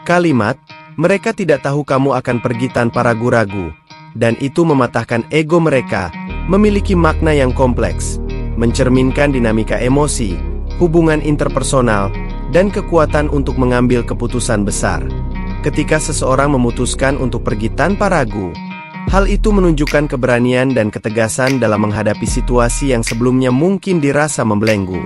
Kalimat, mereka tidak tahu kamu akan pergi tanpa ragu-ragu, dan itu mematahkan ego mereka, memiliki makna yang kompleks, mencerminkan dinamika emosi, hubungan interpersonal, dan kekuatan untuk mengambil keputusan besar. Ketika seseorang memutuskan untuk pergi tanpa ragu, hal itu menunjukkan keberanian dan ketegasan dalam menghadapi situasi yang sebelumnya mungkin dirasa membelenggu.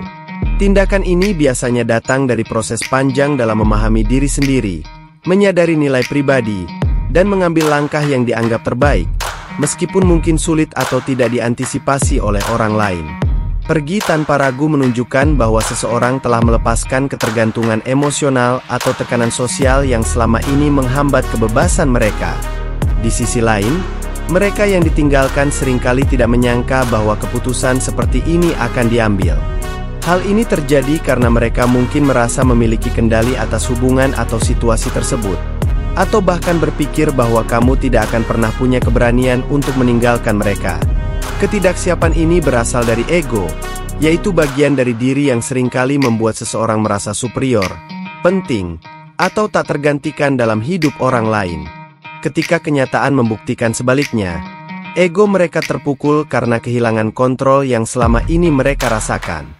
Tindakan ini biasanya datang dari proses panjang dalam memahami diri sendiri, menyadari nilai pribadi, dan mengambil langkah yang dianggap terbaik, meskipun mungkin sulit atau tidak diantisipasi oleh orang lain. Pergi tanpa ragu menunjukkan bahwa seseorang telah melepaskan ketergantungan emosional atau tekanan sosial yang selama ini menghambat kebebasan mereka. Di sisi lain, mereka yang ditinggalkan seringkali tidak menyangka bahwa keputusan seperti ini akan diambil. Hal ini terjadi karena mereka mungkin merasa memiliki kendali atas hubungan atau situasi tersebut, atau bahkan berpikir bahwa kamu tidak akan pernah punya keberanian untuk meninggalkan mereka. Ketidaksiapan ini berasal dari ego, yaitu bagian dari diri yang seringkali membuat seseorang merasa superior, penting, atau tak tergantikan dalam hidup orang lain. Ketika kenyataan membuktikan sebaliknya, ego mereka terpukul karena kehilangan kontrol yang selama ini mereka rasakan.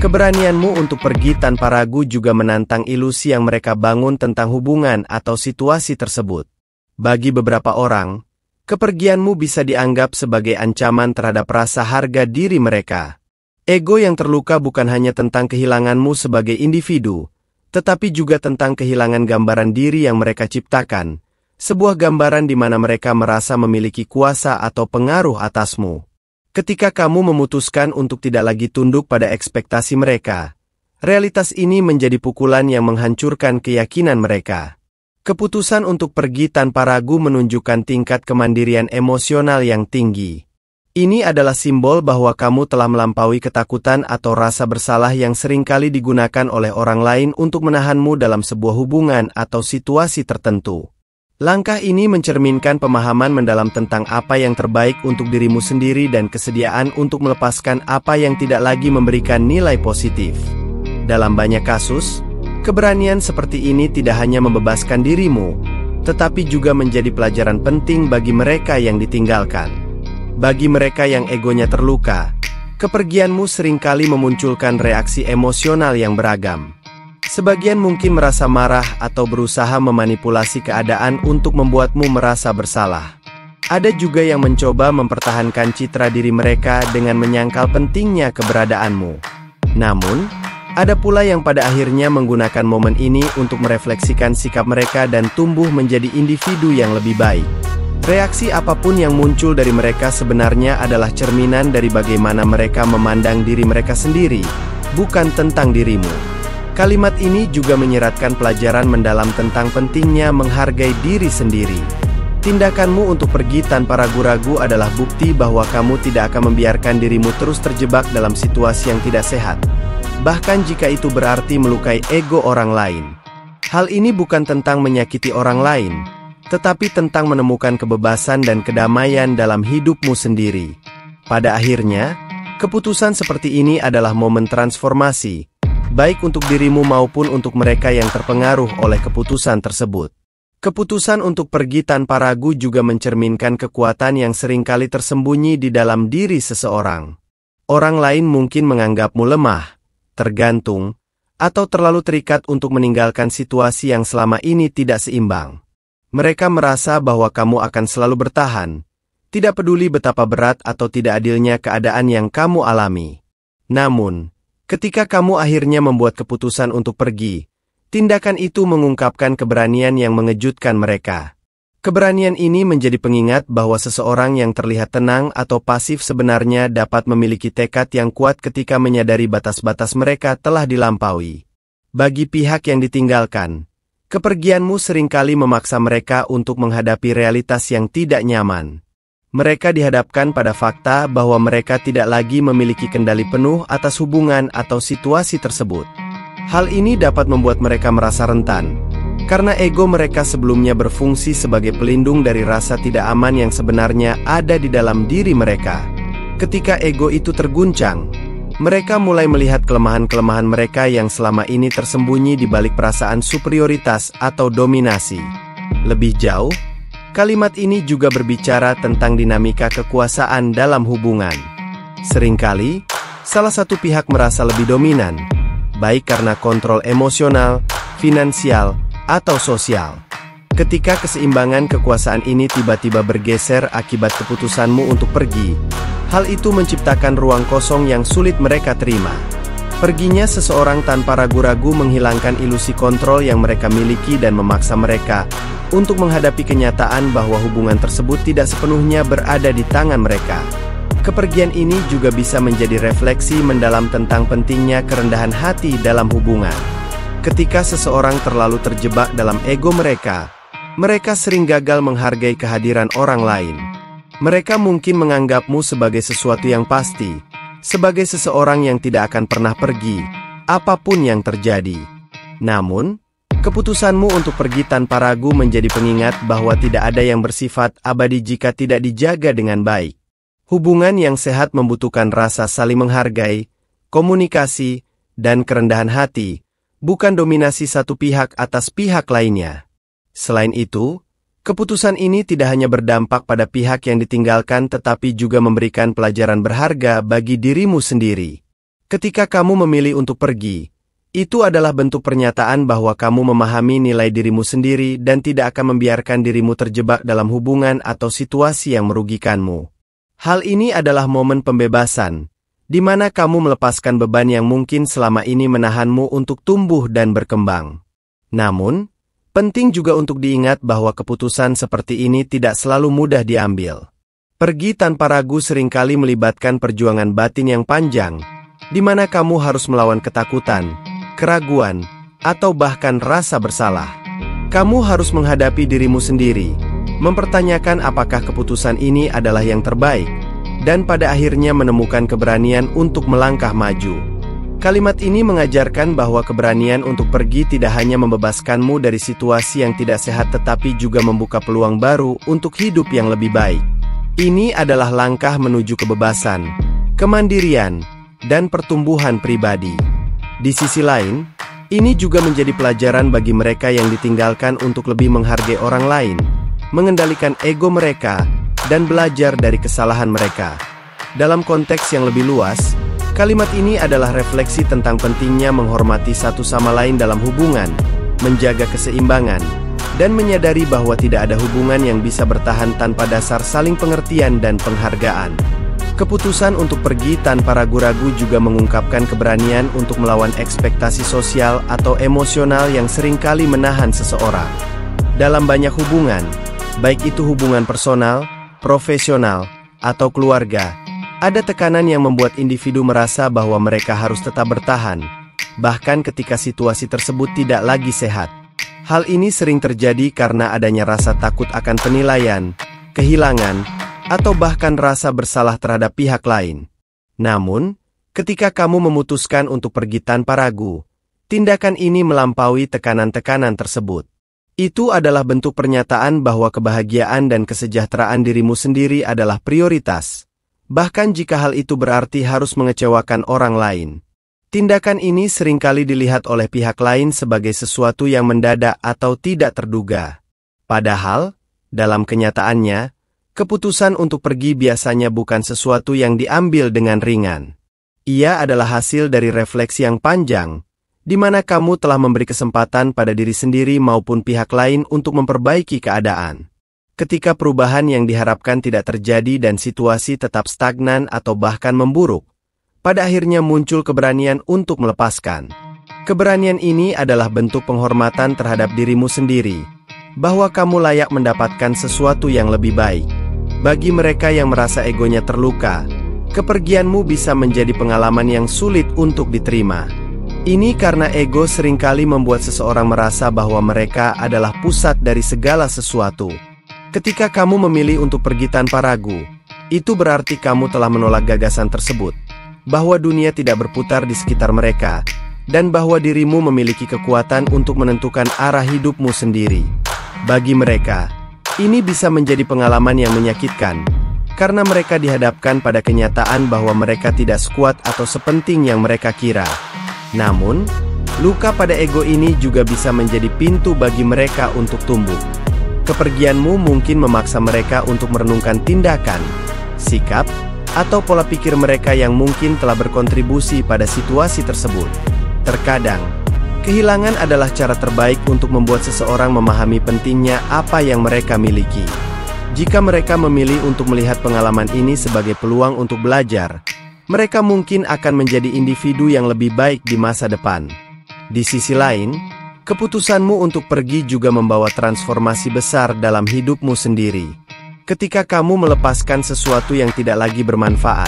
Keberanianmu untuk pergi tanpa ragu juga menantang ilusi yang mereka bangun tentang hubungan atau situasi tersebut. Bagi beberapa orang, kepergianmu bisa dianggap sebagai ancaman terhadap rasa harga diri mereka. Ego yang terluka bukan hanya tentang kehilanganmu sebagai individu, tetapi juga tentang kehilangan gambaran diri yang mereka ciptakan, sebuah gambaran di mana mereka merasa memiliki kuasa atau pengaruh atasmu. Ketika kamu memutuskan untuk tidak lagi tunduk pada ekspektasi mereka, realitas ini menjadi pukulan yang menghancurkan keyakinan mereka. Keputusan untuk pergi tanpa ragu menunjukkan tingkat kemandirian emosional yang tinggi. Ini adalah simbol bahwa kamu telah melampaui ketakutan atau rasa bersalah yang seringkali digunakan oleh orang lain untuk menahanmu dalam sebuah hubungan atau situasi tertentu. Langkah ini mencerminkan pemahaman mendalam tentang apa yang terbaik untuk dirimu sendiri dan kesediaan untuk melepaskan apa yang tidak lagi memberikan nilai positif. Dalam banyak kasus, keberanian seperti ini tidak hanya membebaskan dirimu, tetapi juga menjadi pelajaran penting bagi mereka yang ditinggalkan. Bagi mereka yang egonya terluka, kepergianmu seringkali memunculkan reaksi emosional yang beragam. Sebagian mungkin merasa marah atau berusaha memanipulasi keadaan untuk membuatmu merasa bersalah. Ada juga yang mencoba mempertahankan citra diri mereka dengan menyangkal pentingnya keberadaanmu. Namun, ada pula yang pada akhirnya menggunakan momen ini untuk merefleksikan sikap mereka dan tumbuh menjadi individu yang lebih baik. Reaksi apapun yang muncul dari mereka sebenarnya adalah cerminan dari bagaimana mereka memandang diri mereka sendiri, bukan tentang dirimu. Kalimat ini juga menyiratkan pelajaran mendalam tentang pentingnya menghargai diri sendiri. Tindakanmu untuk pergi tanpa ragu-ragu adalah bukti bahwa kamu tidak akan membiarkan dirimu terus terjebak dalam situasi yang tidak sehat, bahkan jika itu berarti melukai ego orang lain. Hal ini bukan tentang menyakiti orang lain, tetapi tentang menemukan kebebasan dan kedamaian dalam hidupmu sendiri. Pada akhirnya, keputusan seperti ini adalah momen transformasi, baik untuk dirimu maupun untuk mereka yang terpengaruh oleh keputusan tersebut. Keputusan untuk pergi tanpa ragu juga mencerminkan kekuatan yang seringkali tersembunyi di dalam diri seseorang. Orang lain mungkin menganggapmu lemah, tergantung, atau terlalu terikat untuk meninggalkan situasi yang selama ini tidak seimbang. Mereka merasa bahwa kamu akan selalu bertahan, tidak peduli betapa berat atau tidak adilnya keadaan yang kamu alami. Namun, ketika kamu akhirnya membuat keputusan untuk pergi, tindakan itu mengungkapkan keberanian yang mengejutkan mereka. Keberanian ini menjadi pengingat bahwa seseorang yang terlihat tenang atau pasif sebenarnya dapat memiliki tekad yang kuat ketika menyadari batas-batas mereka telah dilampaui. Bagi pihak yang ditinggalkan, kepergianmu seringkali memaksa mereka untuk menghadapi realitas yang tidak nyaman. Mereka dihadapkan pada fakta bahwa mereka tidak lagi memiliki kendali penuh atas hubungan atau situasi tersebut. Hal ini dapat membuat mereka merasa rentan, karena ego mereka sebelumnya berfungsi sebagai pelindung dari rasa tidak aman yang sebenarnya ada di dalam diri mereka. Ketika ego itu terguncang, Mereka mulai melihat kelemahan-kelemahan mereka yang selama ini tersembunyi di balik perasaan superioritas atau dominasi. Lebih jauh, kalimat ini juga berbicara tentang dinamika kekuasaan dalam hubungan. Seringkali, salah satu pihak merasa lebih dominan, baik karena kontrol emosional, finansial, atau sosial. Ketika keseimbangan kekuasaan ini tiba-tiba bergeser akibat keputusanmu untuk pergi, hal itu menciptakan ruang kosong yang sulit mereka terima. Perginya seseorang tanpa ragu-ragu menghilangkan ilusi kontrol yang mereka miliki dan memaksa mereka untuk menghadapi kenyataan bahwa hubungan tersebut tidak sepenuhnya berada di tangan mereka. Kepergian ini juga bisa menjadi refleksi mendalam tentang pentingnya kerendahan hati dalam hubungan. Ketika seseorang terlalu terjebak dalam ego mereka sering gagal menghargai kehadiran orang lain. Mereka mungkin menganggapmu sebagai sesuatu yang pasti, sebagai seseorang yang tidak akan pernah pergi, apapun yang terjadi. Namun, keputusanmu untuk pergi tanpa ragu menjadi pengingat bahwa tidak ada yang bersifat abadi jika tidak dijaga dengan baik. Hubungan yang sehat membutuhkan rasa saling menghargai, komunikasi, dan kerendahan hati, bukan dominasi satu pihak atas pihak lainnya. Selain itu, keputusan ini tidak hanya berdampak pada pihak yang ditinggalkan tetapi juga memberikan pelajaran berharga bagi dirimu sendiri. Ketika kamu memilih untuk pergi, itu adalah bentuk pernyataan bahwa kamu memahami nilai dirimu sendiri dan tidak akan membiarkan dirimu terjebak dalam hubungan atau situasi yang merugikanmu. Hal ini adalah momen pembebasan, di mana kamu melepaskan beban yang mungkin selama ini menahanmu untuk tumbuh dan berkembang. Namun, penting juga untuk diingat bahwa keputusan seperti ini tidak selalu mudah diambil. Pergi tanpa ragu seringkali melibatkan perjuangan batin yang panjang, di mana kamu harus melawan ketakutan, keraguan, atau bahkan rasa bersalah. Kamu harus menghadapi dirimu sendiri, mempertanyakan apakah keputusan ini adalah yang terbaik, dan pada akhirnya menemukan keberanian untuk melangkah maju. Kalimat ini mengajarkan bahwa keberanian untuk pergi tidak hanya membebaskanmu dari situasi yang tidak sehat tetapi juga membuka peluang baru untuk hidup yang lebih baik. Ini adalah langkah menuju kebebasan, kemandirian, dan pertumbuhan pribadi. Di sisi lain, ini juga menjadi pelajaran bagi mereka yang ditinggalkan untuk lebih menghargai orang lain, mengendalikan ego mereka, dan belajar dari kesalahan mereka. Dalam konteks yang lebih luas, kalimat ini adalah refleksi tentang pentingnya menghormati satu sama lain dalam hubungan, menjaga keseimbangan, dan menyadari bahwa tidak ada hubungan yang bisa bertahan tanpa dasar saling pengertian dan penghargaan. Keputusan untuk pergi tanpa ragu-ragu juga mengungkapkan keberanian untuk melawan ekspektasi sosial atau emosional yang seringkali menahan seseorang. Dalam banyak hubungan, baik itu hubungan personal, profesional, atau keluarga, ada tekanan yang membuat individu merasa bahwa mereka harus tetap bertahan, bahkan ketika situasi tersebut tidak lagi sehat. Hal ini sering terjadi karena adanya rasa takut akan penilaian, kehilangan, atau bahkan rasa bersalah terhadap pihak lain. Namun, ketika kamu memutuskan untuk pergi tanpa ragu, tindakan ini melampaui tekanan-tekanan tersebut. Itu adalah bentuk pernyataan bahwa kebahagiaan dan kesejahteraan dirimu sendiri adalah prioritas. Bahkan jika hal itu berarti harus mengecewakan orang lain. Tindakan ini seringkali dilihat oleh pihak lain sebagai sesuatu yang mendadak atau tidak terduga. Padahal, dalam kenyataannya, keputusan untuk pergi biasanya bukan sesuatu yang diambil dengan ringan. Ia adalah hasil dari refleksi yang panjang, di mana kamu telah memberi kesempatan pada diri sendiri maupun pihak lain untuk memperbaiki keadaan. Ketika perubahan yang diharapkan tidak terjadi dan situasi tetap stagnan atau bahkan memburuk, pada akhirnya muncul keberanian untuk melepaskan. Keberanian ini adalah bentuk penghormatan terhadap dirimu sendiri, bahwa kamu layak mendapatkan sesuatu yang lebih baik. Bagi mereka yang merasa egonya terluka, kepergianmu bisa menjadi pengalaman yang sulit untuk diterima. Ini karena ego seringkali membuat seseorang merasa bahwa mereka adalah pusat dari segala sesuatu. Ketika kamu memilih untuk pergi tanpa ragu, itu berarti kamu telah menolak gagasan tersebut, bahwa dunia tidak berputar di sekitar mereka, dan bahwa dirimu memiliki kekuatan untuk menentukan arah hidupmu sendiri. Bagi mereka, ini bisa menjadi pengalaman yang menyakitkan, karena mereka dihadapkan pada kenyataan bahwa mereka tidak sekuat atau sepenting yang mereka kira. Namun, luka pada ego ini juga bisa menjadi pintu bagi mereka untuk tumbuh. Kepergianmu mungkin memaksa mereka untuk merenungkan tindakan, sikap, atau pola pikir mereka yang mungkin telah berkontribusi pada situasi tersebut. Terkadang, kehilangan adalah cara terbaik untuk membuat seseorang memahami pentingnya apa yang mereka miliki. Jika mereka memilih untuk melihat pengalaman ini sebagai peluang untuk belajar, mereka mungkin akan menjadi individu yang lebih baik di masa depan. Di sisi lain, keputusanmu untuk pergi juga membawa transformasi besar dalam hidupmu sendiri. Ketika kamu melepaskan sesuatu yang tidak lagi bermanfaat,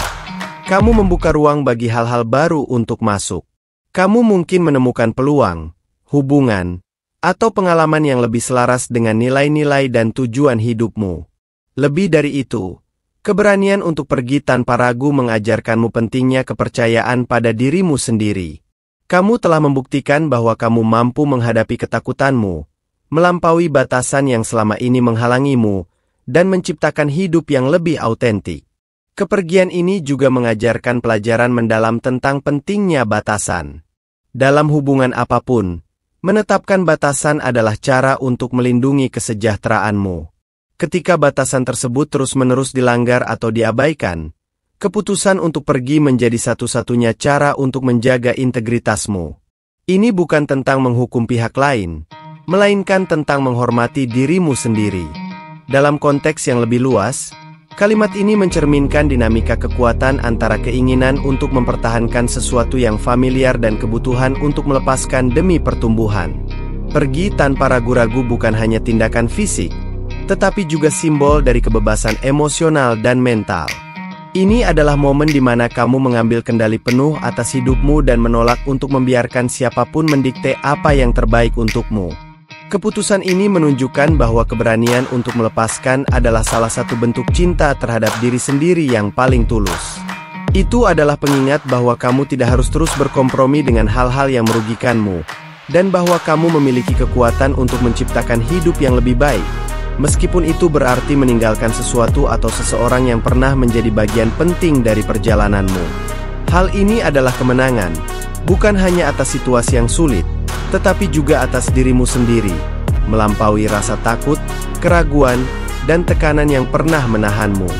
kamu membuka ruang bagi hal-hal baru untuk masuk. Kamu mungkin menemukan peluang, hubungan, atau pengalaman yang lebih selaras dengan nilai-nilai dan tujuan hidupmu. Lebih dari itu, keberanian untuk pergi tanpa ragu mengajarkanmu pentingnya kepercayaan pada dirimu sendiri. Kamu telah membuktikan bahwa kamu mampu menghadapi ketakutanmu, melampaui batasan yang selama ini menghalangimu, dan menciptakan hidup yang lebih autentik. Kepergian ini juga mengajarkan pelajaran mendalam tentang pentingnya batasan. Dalam hubungan apapun, menetapkan batasan adalah cara untuk melindungi kesejahteraanmu. Ketika batasan tersebut terus-menerus dilanggar atau diabaikan, keputusan untuk pergi menjadi satu-satunya cara untuk menjaga integritasmu. Ini bukan tentang menghukum pihak lain, melainkan tentang menghormati dirimu sendiri. Dalam konteks yang lebih luas, kalimat ini mencerminkan dinamika kekuatan antara keinginan untuk mempertahankan sesuatu yang familiar dan kebutuhan untuk melepaskan demi pertumbuhan. Pergi tanpa ragu-ragu bukan hanya tindakan fisik, tetapi juga simbol dari kebebasan emosional dan mental. Ini adalah momen di mana kamu mengambil kendali penuh atas hidupmu dan menolak untuk membiarkan siapapun mendikte apa yang terbaik untukmu. Keputusan ini menunjukkan bahwa keberanian untuk melepaskan adalah salah satu bentuk cinta terhadap diri sendiri yang paling tulus. Itu adalah pengingat bahwa kamu tidak harus terus berkompromi dengan hal-hal yang merugikanmu, dan bahwa kamu memiliki kekuatan untuk menciptakan hidup yang lebih baik, meskipun itu berarti meninggalkan sesuatu atau seseorang yang pernah menjadi bagian penting dari perjalananmu. Hal ini adalah kemenangan, bukan hanya atas situasi yang sulit, tetapi juga atas dirimu sendiri, melampaui rasa takut, keraguan, dan tekanan yang pernah menahanmu.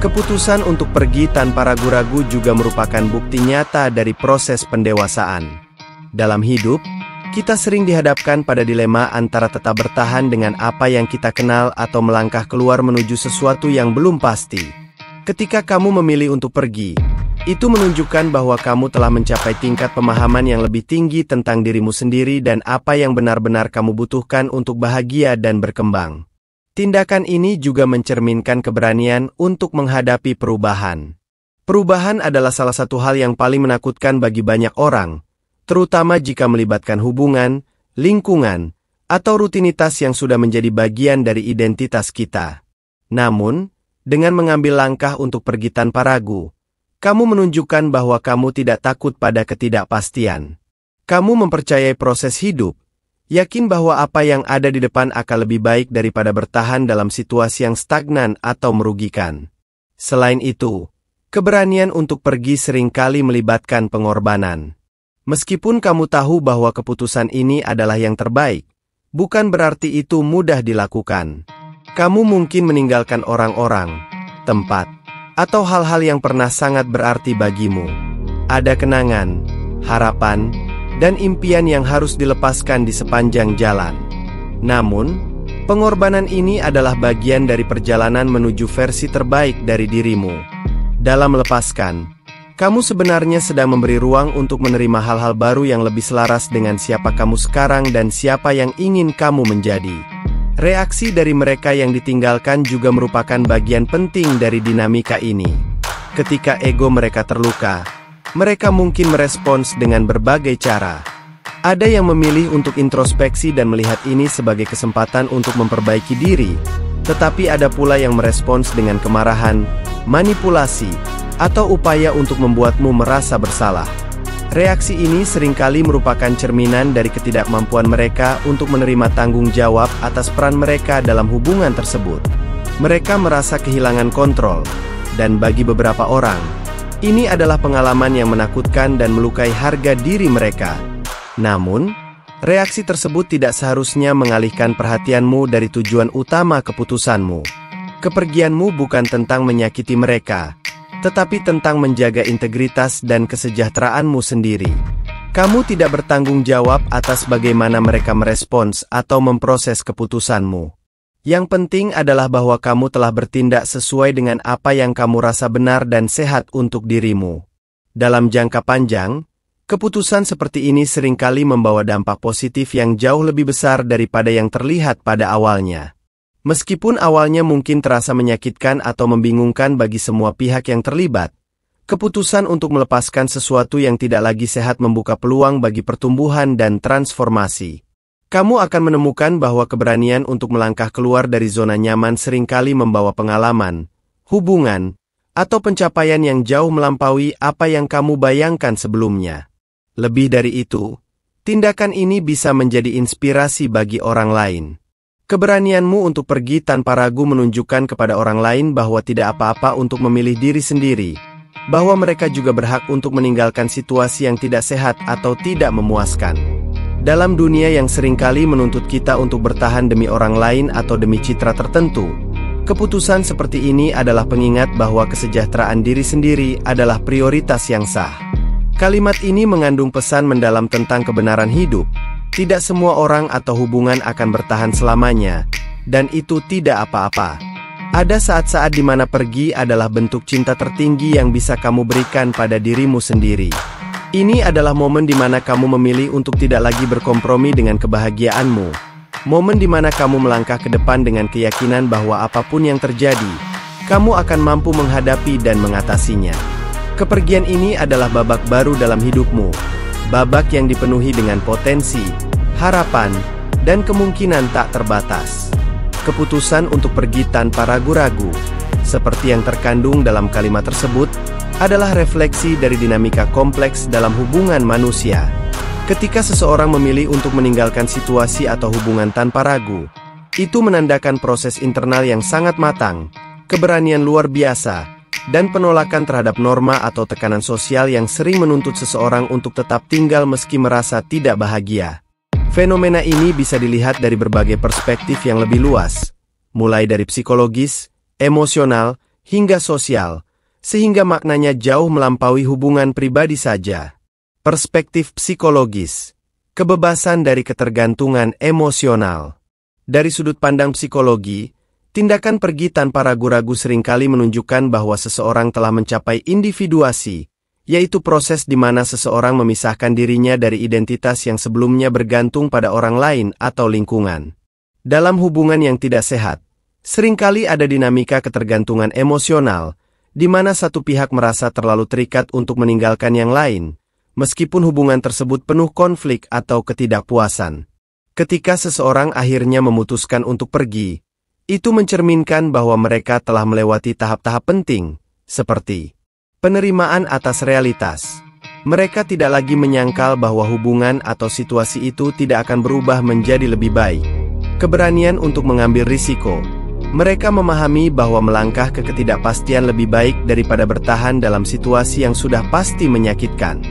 Keputusan untuk pergi tanpa ragu-ragu juga merupakan bukti nyata dari proses pendewasaan. Dalam hidup, kita sering dihadapkan pada dilema antara tetap bertahan dengan apa yang kita kenal atau melangkah keluar menuju sesuatu yang belum pasti. Ketika kamu memilih untuk pergi, itu menunjukkan bahwa kamu telah mencapai tingkat pemahaman yang lebih tinggi tentang dirimu sendiri dan apa yang benar-benar kamu butuhkan untuk bahagia dan berkembang. Tindakan ini juga mencerminkan keberanian untuk menghadapi perubahan. Perubahan adalah salah satu hal yang paling menakutkan bagi banyak orang, terutama jika melibatkan hubungan, lingkungan, atau rutinitas yang sudah menjadi bagian dari identitas kita. Namun, dengan mengambil langkah untuk pergi tanpa ragu, kamu menunjukkan bahwa kamu tidak takut pada ketidakpastian. Kamu mempercayai proses hidup, yakin bahwa apa yang ada di depan akan lebih baik daripada bertahan dalam situasi yang stagnan atau merugikan. Selain itu, keberanian untuk pergi seringkali melibatkan pengorbanan. Meskipun kamu tahu bahwa keputusan ini adalah yang terbaik, bukan berarti itu mudah dilakukan. Kamu mungkin meninggalkan orang-orang, tempat, atau hal-hal yang pernah sangat berarti bagimu. Ada kenangan, harapan, dan impian yang harus dilepaskan di sepanjang jalan. Namun, pengorbanan ini adalah bagian dari perjalanan menuju versi terbaik dari dirimu. Dalam melepaskan, kamu sebenarnya sedang memberi ruang untuk menerima hal-hal baru yang lebih selaras dengan siapa kamu sekarang dan siapa yang ingin kamu menjadi. Reaksi dari mereka yang ditinggalkan juga merupakan bagian penting dari dinamika ini. Ketika ego mereka terluka, mereka mungkin merespons dengan berbagai cara. Ada yang memilih untuk introspeksi dan melihat ini sebagai kesempatan untuk memperbaiki diri, tetapi ada pula yang merespons dengan kemarahan, manipulasi, atau upaya untuk membuatmu merasa bersalah. Reaksi ini seringkali merupakan cerminan dari ketidakmampuan mereka untuk menerima tanggung jawab atas peran mereka dalam hubungan tersebut. Mereka merasa kehilangan kontrol, dan bagi beberapa orang, ini adalah pengalaman yang menakutkan dan melukai harga diri mereka. Namun, reaksi tersebut tidak seharusnya mengalihkan perhatianmu dari tujuan utama keputusanmu. Kepergianmu bukan tentang menyakiti mereka, tetapi tentang menjaga integritas dan kesejahteraanmu sendiri. Kamu tidak bertanggung jawab atas bagaimana mereka merespons atau memproses keputusanmu. Yang penting adalah bahwa kamu telah bertindak sesuai dengan apa yang kamu rasa benar dan sehat untuk dirimu. Dalam jangka panjang, keputusan seperti ini seringkali membawa dampak positif yang jauh lebih besar daripada yang terlihat pada awalnya. Meskipun awalnya mungkin terasa menyakitkan atau membingungkan bagi semua pihak yang terlibat, keputusan untuk melepaskan sesuatu yang tidak lagi sehat membuka peluang bagi pertumbuhan dan transformasi. Kamu akan menemukan bahwa keberanian untuk melangkah keluar dari zona nyaman seringkali membawa pengalaman, hubungan, atau pencapaian yang jauh melampaui apa yang kamu bayangkan sebelumnya. Lebih dari itu, tindakan ini bisa menjadi inspirasi bagi orang lain. Keberanianmu untuk pergi tanpa ragu menunjukkan kepada orang lain bahwa tidak apa-apa untuk memilih diri sendiri, bahwa mereka juga berhak untuk meninggalkan situasi yang tidak sehat atau tidak memuaskan. Dalam dunia yang seringkali menuntut kita untuk bertahan demi orang lain atau demi citra tertentu, keputusan seperti ini adalah pengingat bahwa kesejahteraan diri sendiri adalah prioritas yang sah. Kalimat ini mengandung pesan mendalam tentang kebenaran hidup. Tidak semua orang atau hubungan akan bertahan selamanya, dan itu tidak apa-apa. Ada saat-saat di mana pergi adalah bentuk cinta tertinggi yang bisa kamu berikan pada dirimu sendiri. Ini adalah momen di mana kamu memilih untuk tidak lagi berkompromi dengan kebahagiaanmu. Momen di mana kamu melangkah ke depan dengan keyakinan bahwa apapun yang terjadi, kamu akan mampu menghadapi dan mengatasinya. Kepergian ini adalah babak baru dalam hidupmu. Babak yang dipenuhi dengan potensi, harapan, dan kemungkinan tak terbatas. Keputusan untuk pergi tanpa ragu-ragu, seperti yang terkandung dalam kalimat tersebut, adalah refleksi dari dinamika kompleks dalam hubungan manusia. Ketika seseorang memilih untuk meninggalkan situasi atau hubungan tanpa ragu, itu menandakan proses internal yang sangat matang, keberanian luar biasa, dan penolakan terhadap norma atau tekanan sosial yang sering menuntut seseorang untuk tetap tinggal meski merasa tidak bahagia. Fenomena ini bisa dilihat dari berbagai perspektif yang lebih luas, mulai dari psikologis, emosional, hingga sosial, sehingga maknanya jauh melampaui hubungan pribadi saja. Perspektif psikologis, kebebasan dari ketergantungan emosional. Dari sudut pandang psikologi, tindakan pergi tanpa ragu-ragu seringkali menunjukkan bahwa seseorang telah mencapai individuasi, yaitu proses di mana seseorang memisahkan dirinya dari identitas yang sebelumnya bergantung pada orang lain atau lingkungan. Dalam hubungan yang tidak sehat, seringkali ada dinamika ketergantungan emosional, di mana satu pihak merasa terlalu terikat untuk meninggalkan yang lain, meskipun hubungan tersebut penuh konflik atau ketidakpuasan. Ketika seseorang akhirnya memutuskan untuk pergi, itu mencerminkan bahwa mereka telah melewati tahap-tahap penting, seperti penerimaan atas realitas. Mereka tidak lagi menyangkal bahwa hubungan atau situasi itu tidak akan berubah menjadi lebih baik. Keberanian untuk mengambil risiko. Mereka memahami bahwa melangkah ke ketidakpastian lebih baik daripada bertahan dalam situasi yang sudah pasti menyakitkan.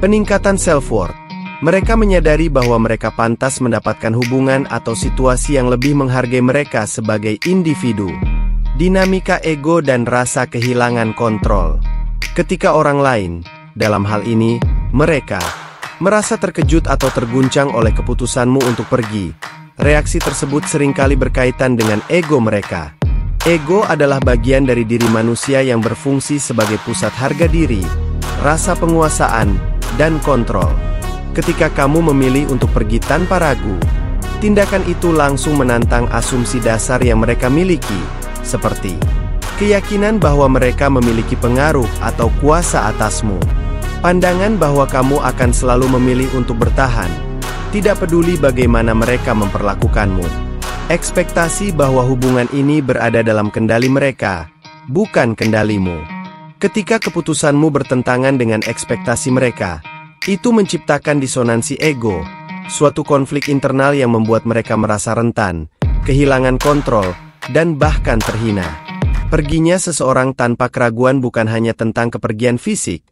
Peningkatan self-worth. Mereka menyadari bahwa mereka pantas mendapatkan hubungan atau situasi yang lebih menghargai mereka sebagai individu. Dinamika ego dan rasa kehilangan kontrol. Ketika orang lain, dalam hal ini, mereka, merasa terkejut atau terguncang oleh keputusanmu untuk pergi, reaksi tersebut seringkali berkaitan dengan ego mereka. Ego adalah bagian dari diri manusia yang berfungsi sebagai pusat harga diri, rasa penguasaan, dan kontrol. Ketika kamu memilih untuk pergi tanpa ragu, tindakan itu langsung menantang asumsi dasar yang mereka miliki, seperti keyakinan bahwa mereka memiliki pengaruh atau kuasa atasmu, pandangan bahwa kamu akan selalu memilih untuk bertahan, tidak peduli bagaimana mereka memperlakukanmu, ekspektasi bahwa hubungan ini berada dalam kendali mereka, bukan kendalimu. Ketika keputusanmu bertentangan dengan ekspektasi mereka, itu menciptakan disonansi ego, suatu konflik internal yang membuat mereka merasa rentan, kehilangan kontrol, dan bahkan terhina. Perginya seseorang tanpa keraguan bukan hanya tentang kepergian fisik,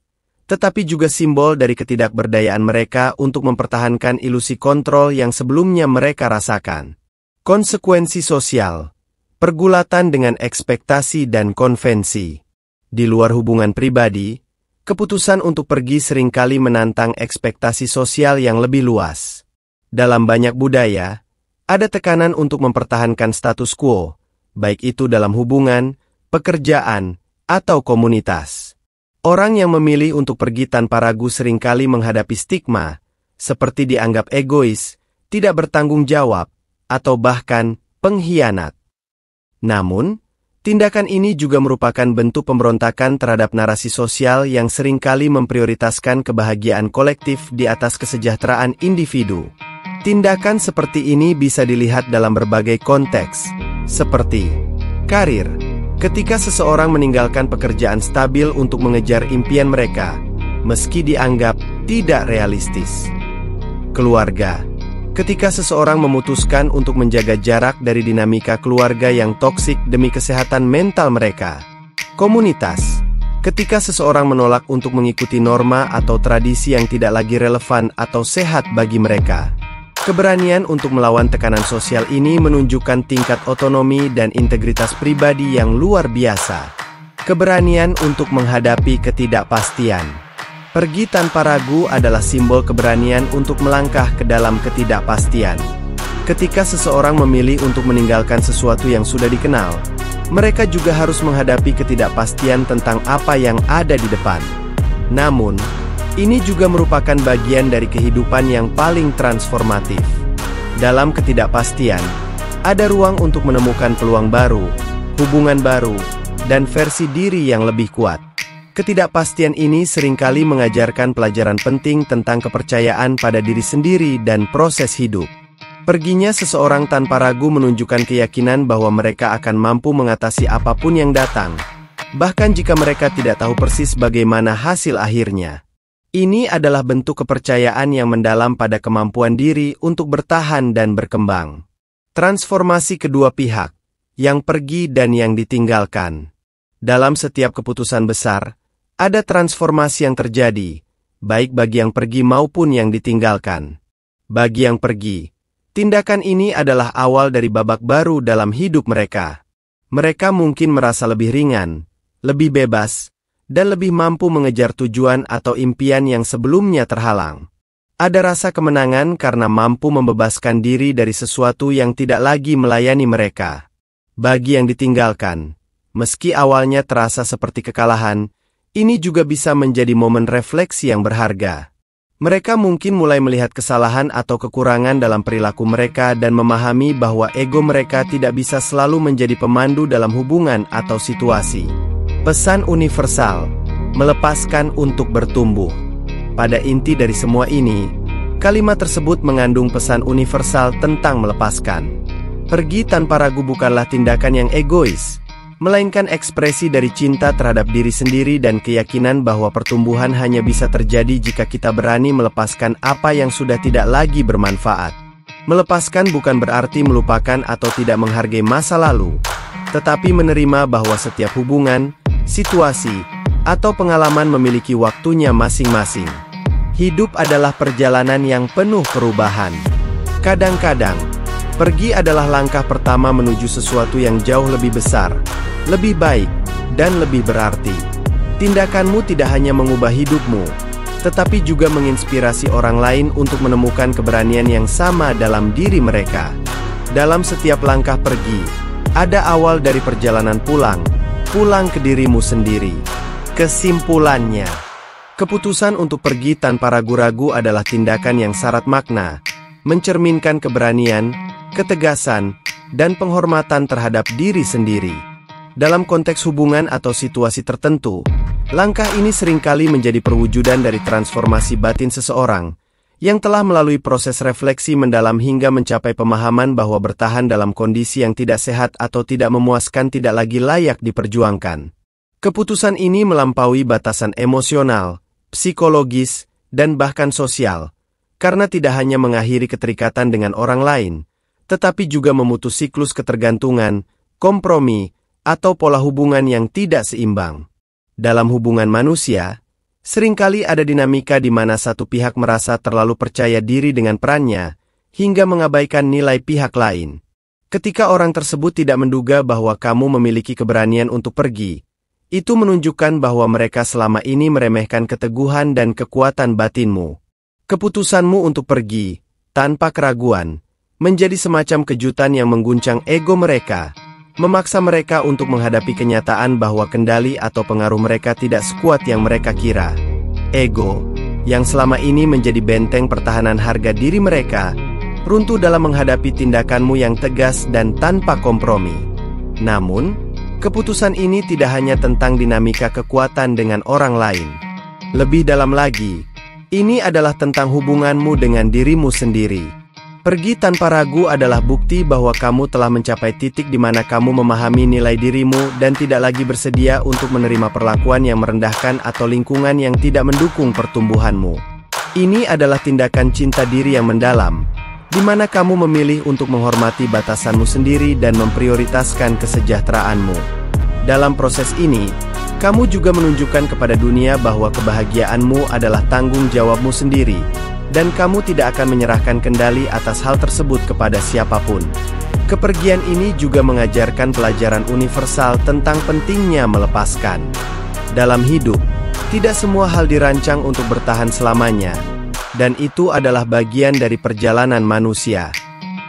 tetapi juga simbol dari ketidakberdayaan mereka untuk mempertahankan ilusi kontrol yang sebelumnya mereka rasakan. Konsekuensi sosial, pergulatan dengan ekspektasi dan konvensi. Di luar hubungan pribadi, keputusan untuk pergi seringkali menantang ekspektasi sosial yang lebih luas. Dalam banyak budaya, ada tekanan untuk mempertahankan status quo, baik itu dalam hubungan, pekerjaan, atau komunitas. Orang yang memilih untuk pergi tanpa ragu seringkali menghadapi stigma, seperti dianggap egois, tidak bertanggung jawab, atau bahkan pengkhianat. Namun, tindakan ini juga merupakan bentuk pemberontakan terhadap narasi sosial yang seringkali memprioritaskan kebahagiaan kolektif di atas kesejahteraan individu. Tindakan seperti ini bisa dilihat dalam berbagai konteks, seperti karir. Ketika seseorang meninggalkan pekerjaan stabil untuk mengejar impian mereka, meski dianggap tidak realistis. Keluarga. Ketika seseorang memutuskan untuk menjaga jarak dari dinamika keluarga yang toksik demi kesehatan mental mereka. Komunitas. Ketika seseorang menolak untuk mengikuti norma atau tradisi yang tidak lagi relevan atau sehat bagi mereka. Keberanian untuk melawan tekanan sosial ini menunjukkan tingkat otonomi dan integritas pribadi yang luar biasa. Keberanian untuk menghadapi ketidakpastian. Pergi tanpa ragu adalah simbol keberanian untuk melangkah ke dalam ketidakpastian. Ketika seseorang memilih untuk meninggalkan sesuatu yang sudah dikenal, mereka juga harus menghadapi ketidakpastian tentang apa yang ada di depan. Namun, ini juga merupakan bagian dari kehidupan yang paling transformatif. Dalam ketidakpastian, ada ruang untuk menemukan peluang baru, hubungan baru, dan versi diri yang lebih kuat. Ketidakpastian ini seringkali mengajarkan pelajaran penting tentang kepercayaan pada diri sendiri dan proses hidup. Perginya seseorang tanpa ragu menunjukkan keyakinan bahwa mereka akan mampu mengatasi apapun yang datang, bahkan jika mereka tidak tahu persis bagaimana hasil akhirnya. Ini adalah bentuk kepercayaan yang mendalam pada kemampuan diri untuk bertahan dan berkembang. Transformasi kedua pihak, yang pergi dan yang ditinggalkan. Dalam setiap keputusan besar, ada transformasi yang terjadi, baik bagi yang pergi maupun yang ditinggalkan. Bagi yang pergi, tindakan ini adalah awal dari babak baru dalam hidup mereka. Mereka mungkin merasa lebih ringan, lebih bebas, dan lebih mampu mengejar tujuan atau impian yang sebelumnya terhalang. Ada rasa kemenangan karena mampu membebaskan diri dari sesuatu yang tidak lagi melayani mereka. Bagi yang ditinggalkan, meski awalnya terasa seperti kekalahan, ini juga bisa menjadi momen refleksi yang berharga. Mereka mungkin mulai melihat kesalahan atau kekurangan dalam perilaku mereka dan memahami bahwa ego mereka tidak bisa selalu menjadi pemandu dalam hubungan atau situasi. Pesan universal, melepaskan untuk bertumbuh. Pada inti dari semua ini, kalimat tersebut mengandung pesan universal tentang melepaskan. Pergi tanpa ragu bukanlah tindakan yang egois, melainkan ekspresi dari cinta terhadap diri sendiri dan keyakinan bahwa pertumbuhan hanya bisa terjadi jika kita berani melepaskan apa yang sudah tidak lagi bermanfaat. Melepaskan bukan berarti melupakan atau tidak menghargai masa lalu, tetapi menerima bahwa setiap hubungan, situasi, atau pengalaman memiliki waktunya masing-masing. Hidup adalah perjalanan yang penuh perubahan. Kadang-kadang, pergi adalah langkah pertama menuju sesuatu yang jauh lebih besar, lebih baik, dan lebih berarti. Tindakanmu tidak hanya mengubah hidupmu, tetapi juga menginspirasi orang lain untuk menemukan keberanian yang sama dalam diri mereka. Dalam setiap langkah pergi, ada awal dari perjalanan pulang ke dirimu sendiri. Kesimpulannya, keputusan untuk pergi tanpa ragu-ragu adalah tindakan yang syarat makna, mencerminkan keberanian, ketegasan, dan penghormatan terhadap diri sendiri. Dalam konteks hubungan atau situasi tertentu, langkah ini seringkali menjadi perwujudan dari transformasi batin seseorang, yang telah melalui proses refleksi mendalam hingga mencapai pemahaman bahwa bertahan dalam kondisi yang tidak sehat atau tidak memuaskan tidak lagi layak diperjuangkan. Keputusan ini melampaui batasan emosional, psikologis, dan bahkan sosial, karena tidak hanya mengakhiri keterikatan dengan orang lain, tetapi juga memutus siklus ketergantungan, kompromi, atau pola hubungan yang tidak seimbang. Dalam hubungan manusia, seringkali ada dinamika di mana satu pihak merasa terlalu percaya diri dengan perannya, hingga mengabaikan nilai pihak lain. Ketika orang tersebut tidak menduga bahwa kamu memiliki keberanian untuk pergi, itu menunjukkan bahwa mereka selama ini meremehkan keteguhan dan kekuatan batinmu. Keputusanmu untuk pergi, tanpa keraguan, menjadi semacam kejutan yang mengguncang ego mereka, memaksa mereka untuk menghadapi kenyataan bahwa kendali atau pengaruh mereka tidak sekuat yang mereka kira. Ego, yang selama ini menjadi benteng pertahanan harga diri mereka, runtuh dalam menghadapi tindakanmu yang tegas dan tanpa kompromi. Namun, keputusan ini tidak hanya tentang dinamika kekuatan dengan orang lain. Lebih dalam lagi, ini adalah tentang hubunganmu dengan dirimu sendiri. Pergi tanpa ragu adalah bukti bahwa kamu telah mencapai titik di mana kamu memahami nilai dirimu dan tidak lagi bersedia untuk menerima perlakuan yang merendahkan atau lingkungan yang tidak mendukung pertumbuhanmu. Ini adalah tindakan cinta diri yang mendalam, di mana kamu memilih untuk menghormati batasanmu sendiri dan memprioritaskan kesejahteraanmu. Dalam proses ini, kamu juga menunjukkan kepada dunia bahwa kebahagiaanmu adalah tanggung jawabmu sendiri, dan kamu tidak akan menyerahkan kendali atas hal tersebut kepada siapapun. Kepergian ini juga mengajarkan pelajaran universal tentang pentingnya melepaskan. Dalam hidup, tidak semua hal dirancang untuk bertahan selamanya, dan itu adalah bagian dari perjalanan manusia.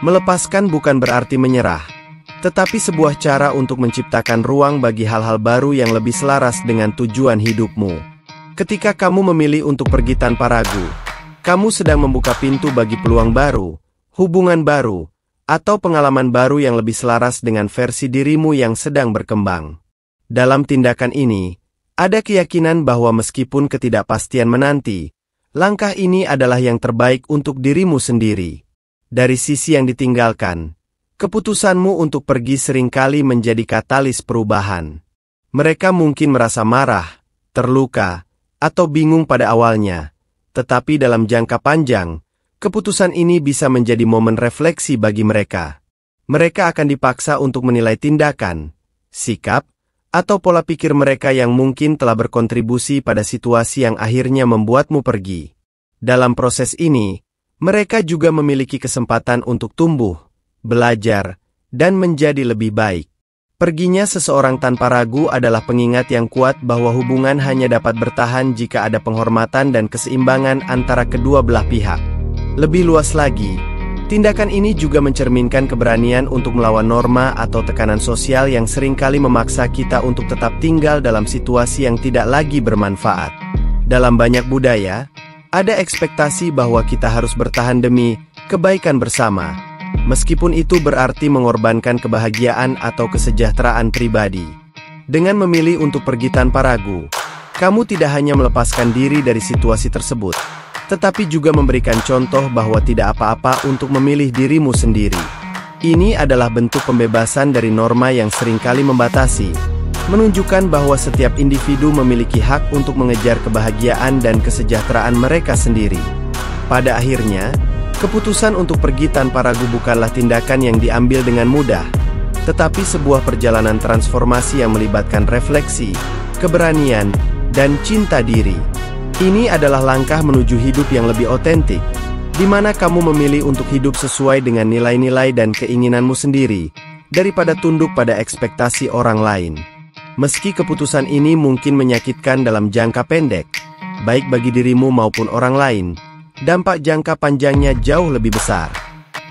Melepaskan bukan berarti menyerah, tetapi sebuah cara untuk menciptakan ruang bagi hal-hal baru yang lebih selaras dengan tujuan hidupmu. Ketika kamu memilih untuk pergi tanpa ragu, kamu sedang membuka pintu bagi peluang baru, hubungan baru, atau pengalaman baru yang lebih selaras dengan versi dirimu yang sedang berkembang. Dalam tindakan ini, ada keyakinan bahwa meskipun ketidakpastian menanti, langkah ini adalah yang terbaik untuk dirimu sendiri. Dari sisi yang ditinggalkan, keputusanmu untuk pergi seringkali menjadi katalis perubahan. Mereka mungkin merasa marah, terluka, atau bingung pada awalnya. Tetapi dalam jangka panjang, keputusan ini bisa menjadi momen refleksi bagi mereka. Mereka akan dipaksa untuk menilai tindakan, sikap, atau pola pikir mereka yang mungkin telah berkontribusi pada situasi yang akhirnya membuatmu pergi. Dalam proses ini, mereka juga memiliki kesempatan untuk tumbuh, belajar, dan menjadi lebih baik. Perginya seseorang tanpa ragu adalah pengingat yang kuat bahwa hubungan hanya dapat bertahan jika ada penghormatan dan keseimbangan antara kedua belah pihak. Lebih luas lagi, tindakan ini juga mencerminkan keberanian untuk melawan norma atau tekanan sosial yang seringkali memaksa kita untuk tetap tinggal dalam situasi yang tidak lagi bermanfaat. Dalam banyak budaya, ada ekspektasi bahwa kita harus bertahan demi kebaikan bersama, meskipun itu berarti mengorbankan kebahagiaan atau kesejahteraan pribadi. Dengan memilih untuk pergi tanpa ragu, kamu tidak hanya melepaskan diri dari situasi tersebut, tetapi juga memberikan contoh bahwa tidak apa-apa untuk memilih dirimu sendiri. Ini adalah bentuk pembebasan dari norma yang seringkali membatasi, menunjukkan bahwa setiap individu memiliki hak untuk mengejar kebahagiaan dan kesejahteraan mereka sendiri. Pada akhirnya, keputusan untuk pergi tanpa ragu bukanlah tindakan yang diambil dengan mudah, tetapi sebuah perjalanan transformasi yang melibatkan refleksi, keberanian, dan cinta diri. Ini adalah langkah menuju hidup yang lebih otentik, di mana kamu memilih untuk hidup sesuai dengan nilai-nilai dan keinginanmu sendiri, daripada tunduk pada ekspektasi orang lain. Meski keputusan ini mungkin menyakitkan dalam jangka pendek, baik bagi dirimu maupun orang lain, dampak jangka panjangnya jauh lebih besar.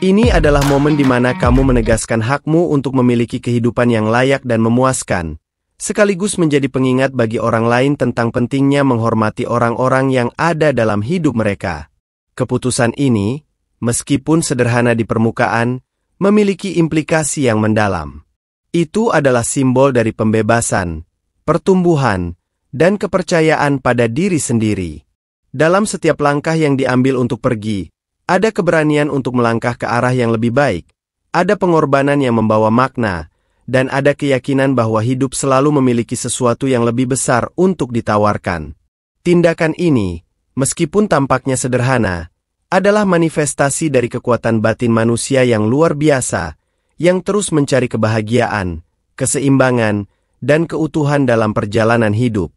Ini adalah momen di mana kamu menegaskan hakmu untuk memiliki kehidupan yang layak dan memuaskan, sekaligus menjadi pengingat bagi orang lain tentang pentingnya menghormati orang-orang yang ada dalam hidup mereka. Keputusan ini, meskipun sederhana di permukaan, memiliki implikasi yang mendalam. Itu adalah simbol dari pembebasan, pertumbuhan, dan kepercayaan pada diri sendiri. Dalam setiap langkah yang diambil untuk pergi, ada keberanian untuk melangkah ke arah yang lebih baik, ada pengorbanan yang membawa makna, dan ada keyakinan bahwa hidup selalu memiliki sesuatu yang lebih besar untuk ditawarkan. Tindakan ini, meskipun tampaknya sederhana, adalah manifestasi dari kekuatan batin manusia yang luar biasa, yang terus mencari kebahagiaan, keseimbangan, dan keutuhan dalam perjalanan hidup.